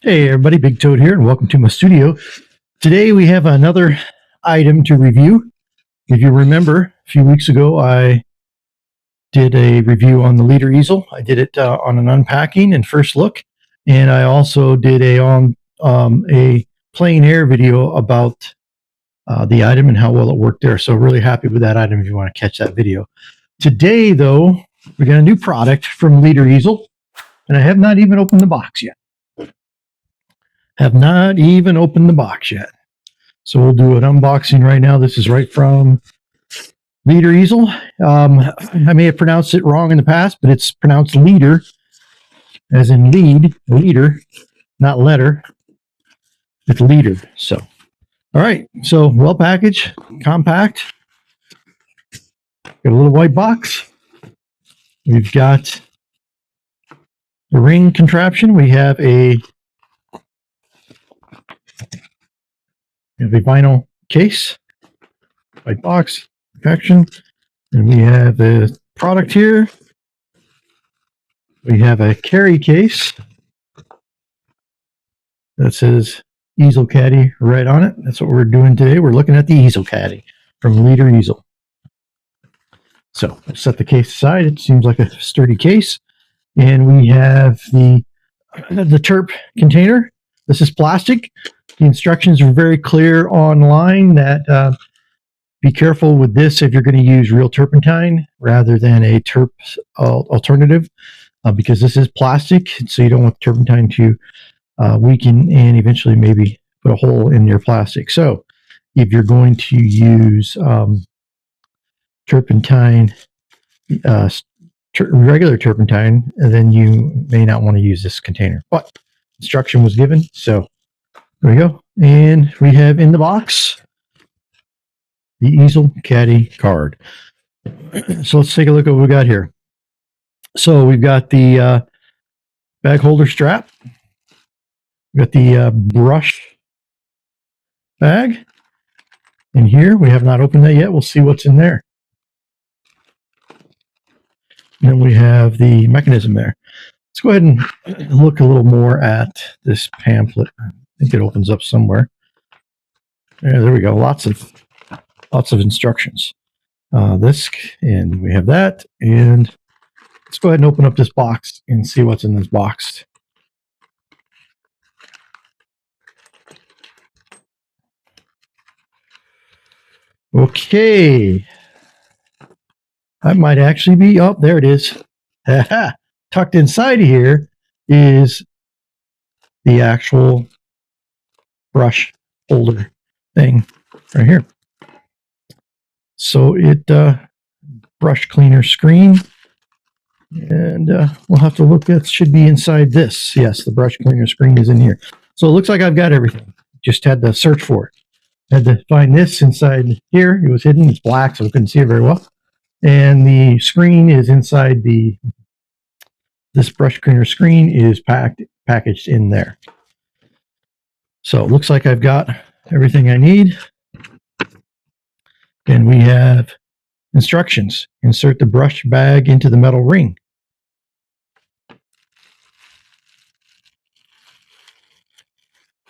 Hey everybody, Big Toad here, and welcome to my studio. Today we have another item to review. If you remember, a few weeks ago I did a review on the leader easel. I did it on an unpacking and first look, and I also did a plein air video about the item and how well it worked there. So really happy with that item if you want to catch that video. Today though, we got a new product from Leader Easel, and I have not even opened the box yet. Have not even opened the box yet. So we'll do an unboxing right now. This is right from Leader Easel. I may have pronounced it wrong in the past, but it's pronounced leader, as in leader, not letter. It's leader. So, all right. So well packaged, compact. Got a little white box. We've got the ring contraption. We have a vinyl case, white box, protection, and we have the product here. We have a carry case that says EaselCaddy right on it. That's what we're doing today. We're looking at the EaselCaddy from Leader Easel. So I'll set the case aside. It seems like a sturdy case. And we have the terp container. This is plastic. The instructions are very clear online that be careful with this if you're going to use real turpentine rather than a terp alternative, because this is plastic, so you don't want turpentine to weaken and eventually maybe put a hole in your plastic. So if you're going to use turpentine, regular turpentine, then you may not want to use this container. But instruction was given, so there we go. And we have in the box the EaselCaddy card. So let's take a look at what we got here. So we've got the bag holder strap. We've got the brush bag. And here, we have not opened that yet. We'll see what's in there. And then we have the mechanism there. Let's go ahead and look a little more at this pamphlet. I think it opens up somewhere. Yeah, there we go. Lots of instructions. This, and we have that. And let's go ahead and open up this box and see what's in this box. Okay. That might actually be, oh, there it is. Tucked inside here is the actual brush holder thing right here. So it brush cleaner screen, and we'll have to look. That should be inside this. Yes, the brush cleaner screen is in here. So it looks like I've got everything. Just had to search for it. Had to find this inside here. It was hidden. It's black, so we couldn't see it very well. And the screen is inside this brush cleaner screen is packaged in there. So it looks like I've got everything I need. And we have instructions. Insert the brush bag into the metal ring.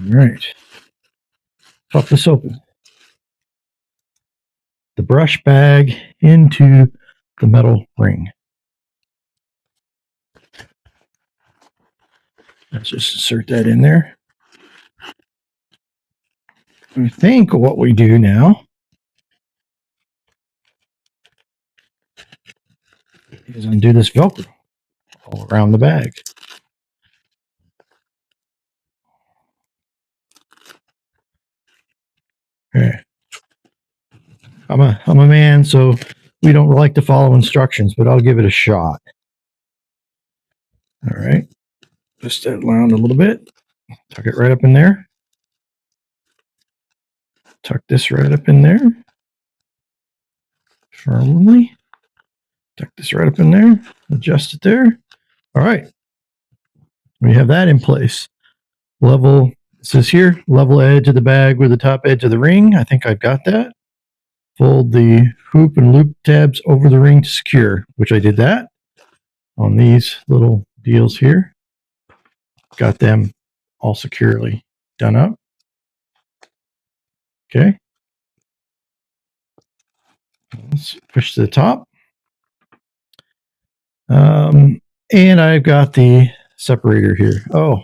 All right. Pop this open. The brush bag into the metal ring. Let's just insert that in there. I think what we do now is undo this Velcro all around the bag. Okay. I'm a man, so we don't like to follow instructions, but I'll give it a shot. All right. Twist that around a little bit. Tuck it right up in there. Tuck this right up in there. Firmly. Tuck this right up in there. Adjust it there. All right. We have that in place. Level, it says here, level edge of the bag with the top edge of the ring. I think I've got that. Fold the hoop and loop tabs over the ring to secure, which I did that on these little deals here. Got them all securely done up. Okay. Let's push to the top. And I've got the separator here. Oh,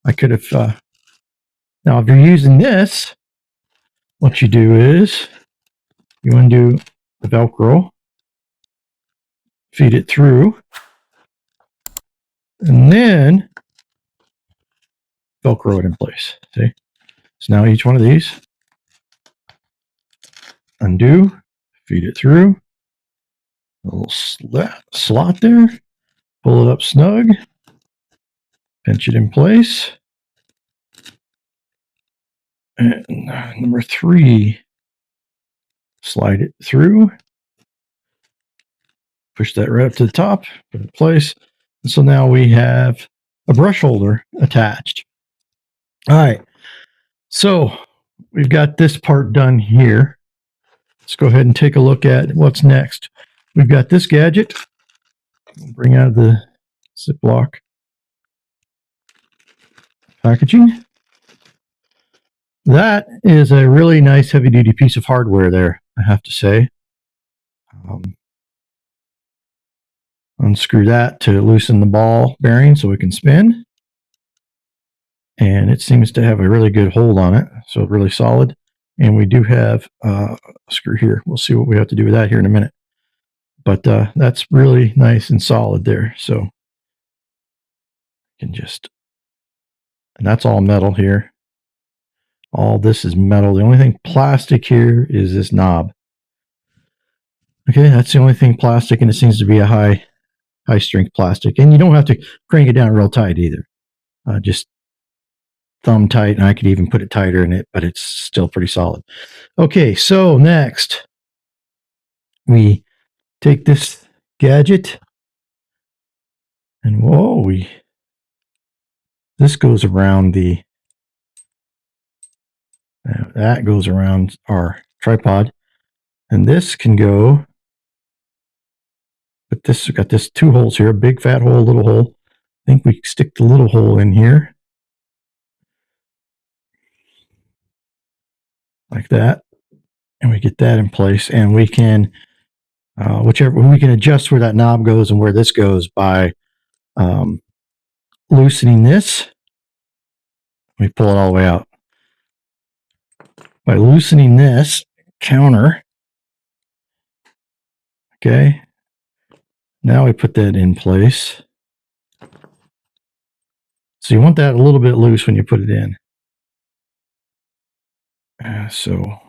I could have. Now, if you're using this, what you do is you undo the Velcro, feed it through, and then Velcro it in place. See? So now each one of these, undo, feed it through, a little slot there, pull it up snug, pinch it in place. And number 3, slide it through, push that right up to the top, put it in place. And so now we have a brush holder attached. All right, so we've got this part done here. Let's go ahead and take a look at what's next. We've got this gadget. We'll bring out the Ziploc packaging. That is a really nice heavy-duty piece of hardware there, I have to say. Unscrew that to loosen the ball bearing so it can spin. And it seems to have a really good hold on it, so really solid. And we do have a screw here. We'll see what we have to do with that here in a minute. But that's really nice and solid there. So you can just, and that's all metal here. All this is metal. The only thing plastic here is this knob. Okay, that's the only thing plastic, and it seems to be a high strength plastic. And you don't have to crank it down real tight either. Just thumb tight, and I could even put it tighter in it, but it's still pretty solid. Okay, so next we take this gadget, and whoa, this goes around the that goes around our tripod, and this can go. But this got this 2 holes here, a big fat hole, a little hole. I think we stick the little hole in here like that, and we get that in place, and we can we can adjust where that knob goes and where this goes by loosening this. Let me pull it all the way out. By loosening this counter, okay, now we put that in place. So you want that a little bit loose when you put it in. So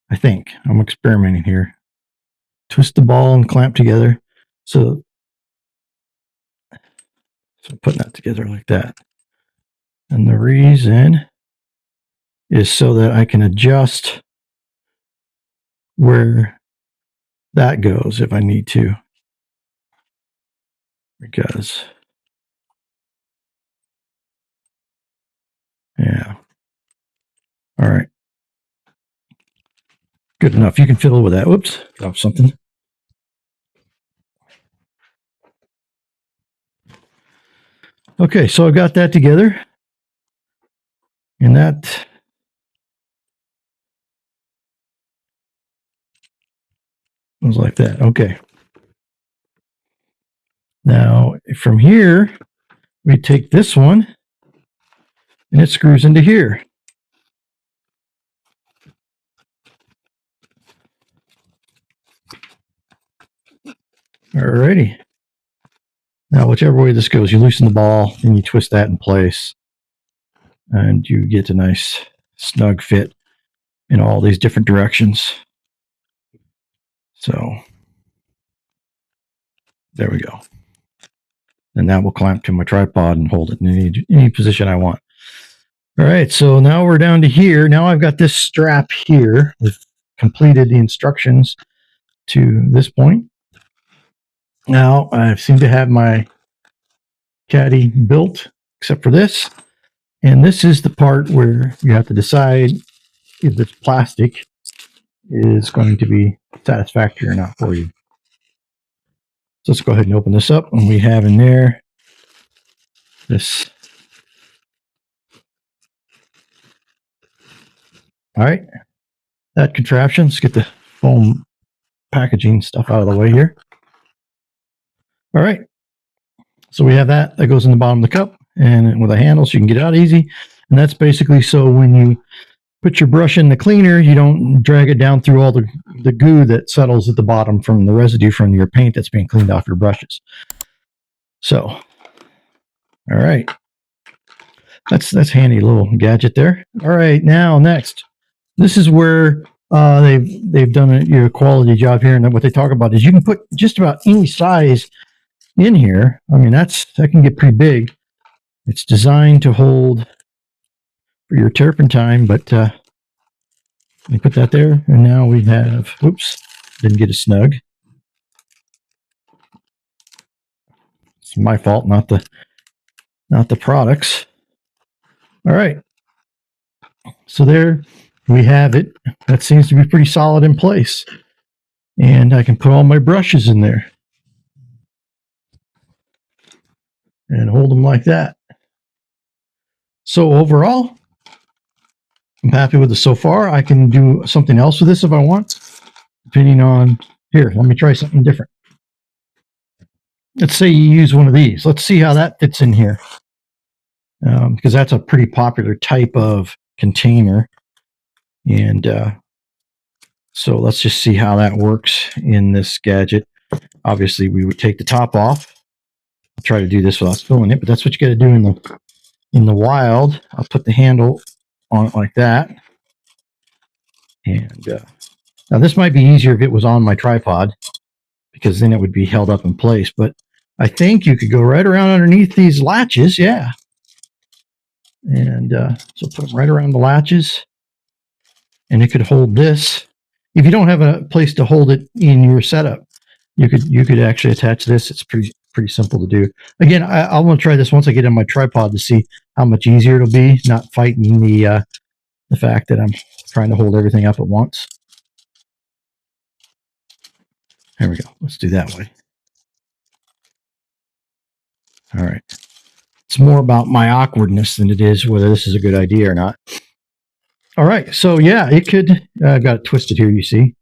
I think I'm experimenting here. Twist the ball and clamp together. So putting that together like that. And the reason is so that I can adjust where that goes if I need to. Because, yeah. All right. Good enough. You can fiddle with that. Whoops. Drop something. Okay, so I've got that together. And that was like that. Okay. Now, from here, we take this one, and it screws into here. Alrighty. Now, whichever way this goes, you loosen the ball, and you twist that in place, and you get a nice snug fit in all these different directions. So there we go. And that will clamp to my tripod and hold it in any position I want. All right, so now we're down to here. Now I've got this strap here. We've completed the instructions to this point. Now I seem to have my caddy built, except for this. And this is the part where you have to decide if this plastic is going to be satisfactory or not for you. So let's go ahead and open this up, and we have in there this All right, that contraption. Let's get the foam packaging stuff out of the way here. All right, so we have that. That goes in the bottom of the cup, and with a handle so you can get it out easy. And that's basically so when you put your brush in the cleaner, you don't drag it down through all the goo that settles at the bottom from the residue from your paint that's being cleaned off your brushes. So, all right. That's handy little gadget there. All right, now next. This is where they've done a quality job here, and what they talk about is you can put just about any size in here. I mean, that can get pretty big. It's designed to hold for your turpentine, but we put that there, and now we have. Oops, didn't get it snug. It's my fault, not the products. All right, so there we have it. That seems to be pretty solid in place, and I can put all my brushes in there and hold them like that. So overall, I'm happy with this so far. I can do something else with this if I want, depending on, here, let me try something different. Let's say you use one of these. Let's see how that fits in here, because that's a pretty popular type of container. And so let's just see how that works in this gadget. Obviously, we would take the top off. I'll try to do this without spilling it, but that's what you got to do in the wild. I'll put the handle on it like that. And now this might be easier if it was on my tripod, because then it would be held up in place. But I think you could go right around underneath these latches. Yeah. And so put them right around the latches, and it could hold this. If you don't have a place to hold it in your setup, you could actually attach this. It's pretty simple to do. Again, I want to try this once I get on my tripod to see how much easier it'll be, not fighting the fact that I'm trying to hold everything up at once. There we go. Let's do that way. All right. It's more about my awkwardness than it is whether this is a good idea or not. All right. So yeah, it could. I've got it twisted here, you see.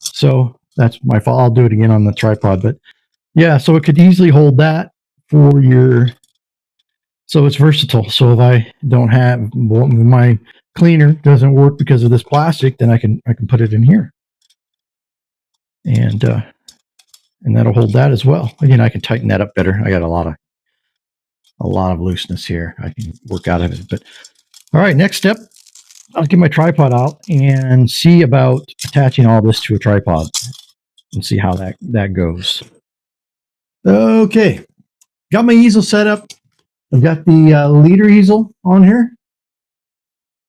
So that's my fault. I'll do it again on the tripod. But yeah, so it could easily hold that for your. So it's versatile. So if I don't have, well, my cleaner doesn't work because of this plastic, then I can put it in here, and that'll hold that as well. Again, I can tighten that up better. I got a lot of looseness here. I can work out of it. But all right, next step, I'll get my tripod out and see about attaching all this to a tripod and see how that goes. Okay, got my easel set up. I've got the leader easel on here,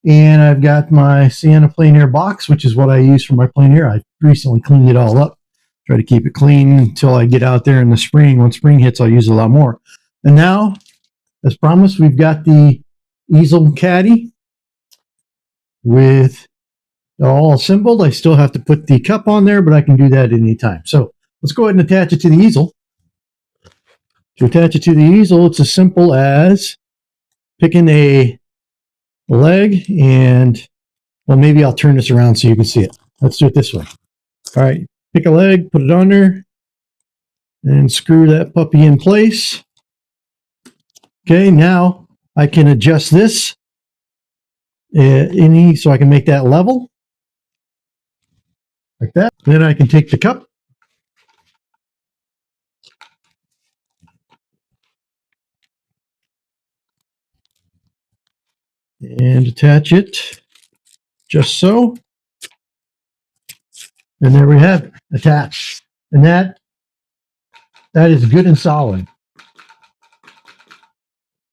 and I've got my Sienna plein air box, which is what I use for my plein air. I recently cleaned it all up. Try to keep it clean until I get out there in the spring. When spring hits, I'll use it a lot more. And now, as promised, we've got the EaselCaddy with all assembled. I still have to put the cup on there, but I can do that at any time. So let's go ahead and attach it to the easel. To attach it to the easel, it's as simple as picking a leg and, well, maybe I'll turn this around so you can see it. Let's do it this way. All right, pick a leg, put it on there, and screw that puppy in place. Okay, now I can adjust this so I can make that level like that. Then I can take the cup and attach it just so. And there we have it, attached. And that is good and solid.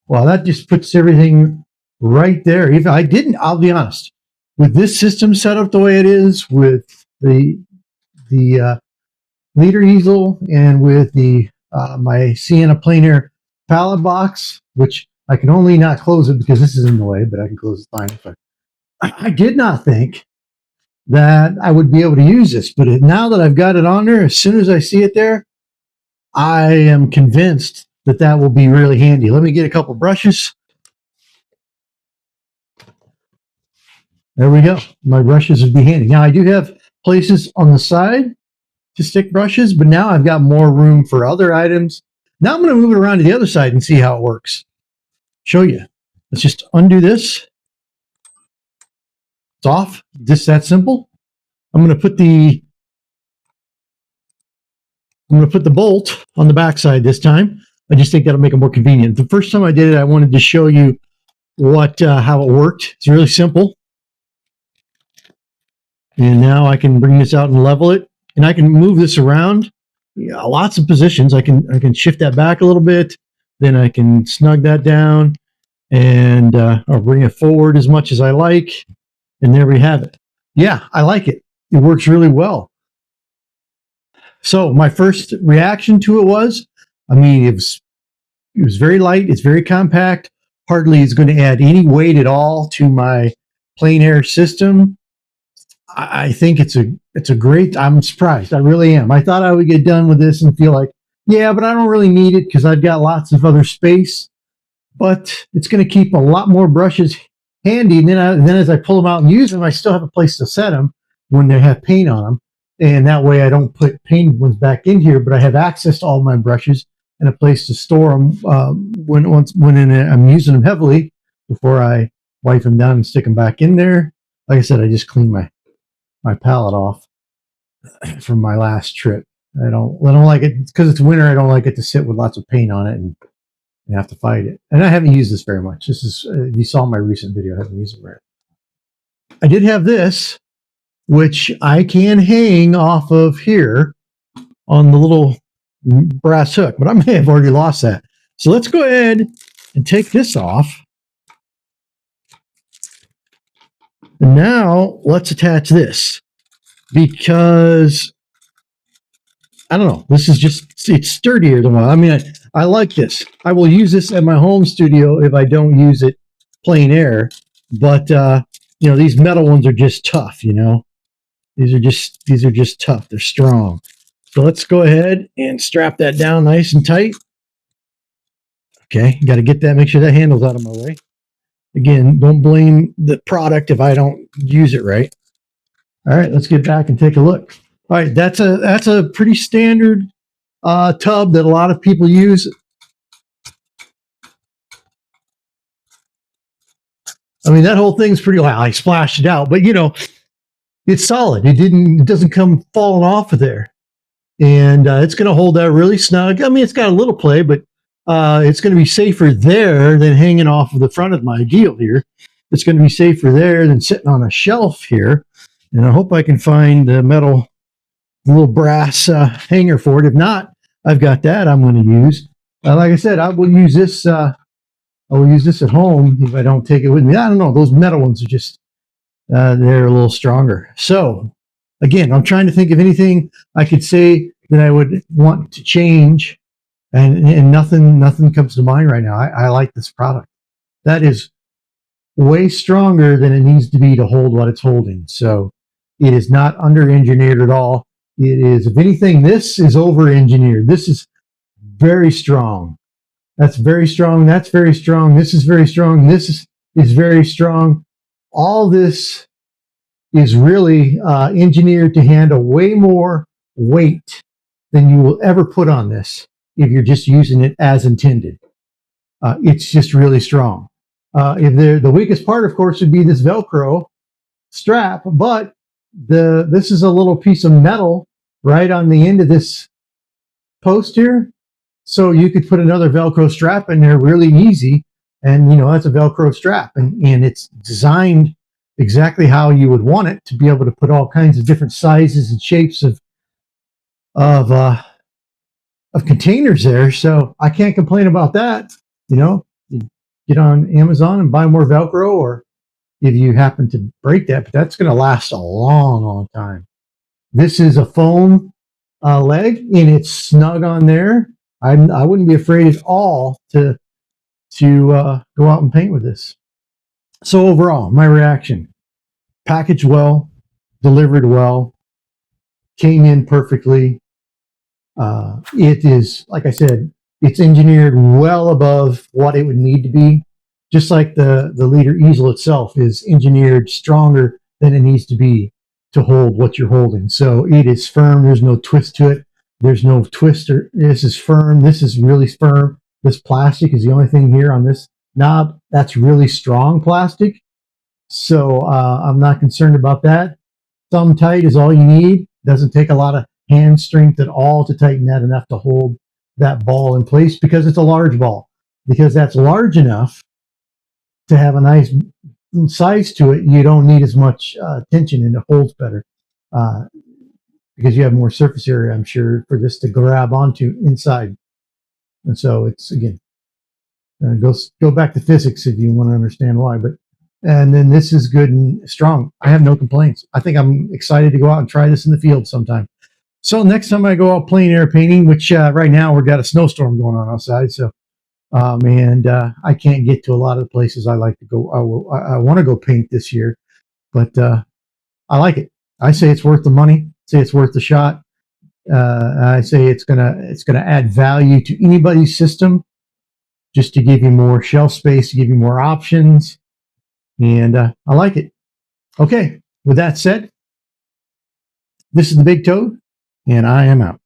Well, that just puts everything right there. If I didn't, I'll be honest, with this system set up the way it is, with the leader easel and with the my Sienna plein air pallet box, which I can only not close it because this is in the way, but I can close it fine. But I did not think that I would be able to use this, but now that I've got it on there, as soon as I see it there, I am convinced that that will be really handy. Let me get a couple brushes. There we go. My brushes would be handy. Now I do have places on the side to stick brushes, but now I've got more room for other items. Now I'm going to move it around to the other side and see how it works. Show you. Let's just undo this. It's off. Just that simple. I'm going to put the bolt on the back side this time. I just think that'll make it more convenient. The first time I did it, I wanted to show you how it worked. It's really simple. And now I can bring this out and level it, and I can move this around. Yeah, lots of positions. I can shift that back a little bit, then I can snug that down, and I'll bring it forward as much as I like, and there we have it. Yeah, I like it. It works really well. So my first reaction to it was, I mean, it was very light. It's very compact. Hardly is going to add any weight at all to my Plein Air system. I think it's a great. I'm surprised. I really am. I thought I would get done with this and feel like, yeah, but I don't really need it because I've got lots of other space. But it's going to keep a lot more brushes handy. And then as I pull them out and use them, I still have a place to set them when they have paint on them. And that way I don't put painted ones back in here, but I have access to all my brushes and a place to store them when I'm using them heavily before I wipe them down and stick them back in there. Like I said, I just cleaned my palette off from my last trip. I don't like it because it's winter. I don't like it to sit with lots of paint on it and have to fight it. And I haven't used this very much. This is you saw my recent video. I haven't used it very much. I did have this, which I can hang off of here on the little brass hook, but I may have already lost that. So let's go ahead and take this off. And now let's attach this, because I don't know, this is just, it's sturdier than one. I mean, I like this. I will use this at my home studio if I don't use it Plein Air, but you know, these metal ones are just tough, you know. These are just tough. They're strong. So let's go ahead and strap that down nice and tight. Okay, got to get that, make sure that handle's out of my way. Again, don't blame the product if I don't use it right. All right, let's get back and take a look. All right, that's a pretty standard tub that a lot of people use. I mean, that whole thing's pretty, well, I splashed it out, but you know, it's solid. It doesn't come falling off of there. And it's going to hold that really snug. I mean, it's got a little play, but it's going to be safer there than hanging off of the front of my deal here. It's going to be safer there than sitting on a shelf here. And I hope I can find the little brass hanger for it. If not, I've got that I'm going to use. Like I said, I will use this. I will use this at home if I don't take it with me. I don't know. Those metal ones are just, they're a little stronger. So again, I'm trying to think of anything I could say that I would want to change, and nothing comes to mind right now. I like this product. That is way stronger than it needs to be to hold what it's holding. So it is not under-engineered at all. It is, if anything, this is over-engineered. This is very strong. That's very strong. That's very strong. This is very strong. This is very strong. All this is really engineered to handle way more weight than you will ever put on this if you're just using it as intended. It's just really strong. If the weakest part, of course, would be this Velcro strap, but this is a little piece of metal right on the end of this post here. So you could put another Velcro strap in there really easy. And, you know, that's a Velcro strap. And it's designed exactly how you would want it to be able to put all kinds of different sizes and shapes of containers there. So I can't complain about that. You know, you get on Amazon and buy more Velcro, or if you happen to break that, but that's going to last a long, long time. This is a foam leg, and it's snug on there. I wouldn't be afraid at all to go out and paint with this. So overall, my reaction: packaged well, delivered well, came in perfectly. It is, like I said, it's engineered well above what it would need to be just like the leader easel itself is engineered stronger than it needs to be to hold what you're holding. So it is firm. There's no twist to it. There's no twister. This is firm. This is really firm. This plastic is the only thing here on this knob that's really strong plastic. So I'm not concerned about that. Thumb tight is all you need. Doesn't take a lot of hand strength at all to tighten that enough to hold that ball in place, because it's a large ball. Because that's large enough to have a nice size to it, you don't need as much tension, and it holds better because you have more surface area, I'm sure, for this to grab onto inside. And so it's, again, go back to physics if you want to understand why. But and then this is good and strong. I have no complaints. I think I'm excited to go out and try this in the field sometime. So next time I go out plein air painting, which right now we've got a snowstorm going on outside, so and I can't get to a lot of the places I like to go. I want to go paint this year, but I like it. I say it's worth the money. Say it's worth the shot. I say it's gonna add value to anybody's system, just to give you more shelf space, to give you more options, and I like it. Okay, with that said, this is the Big Toad, and I am out.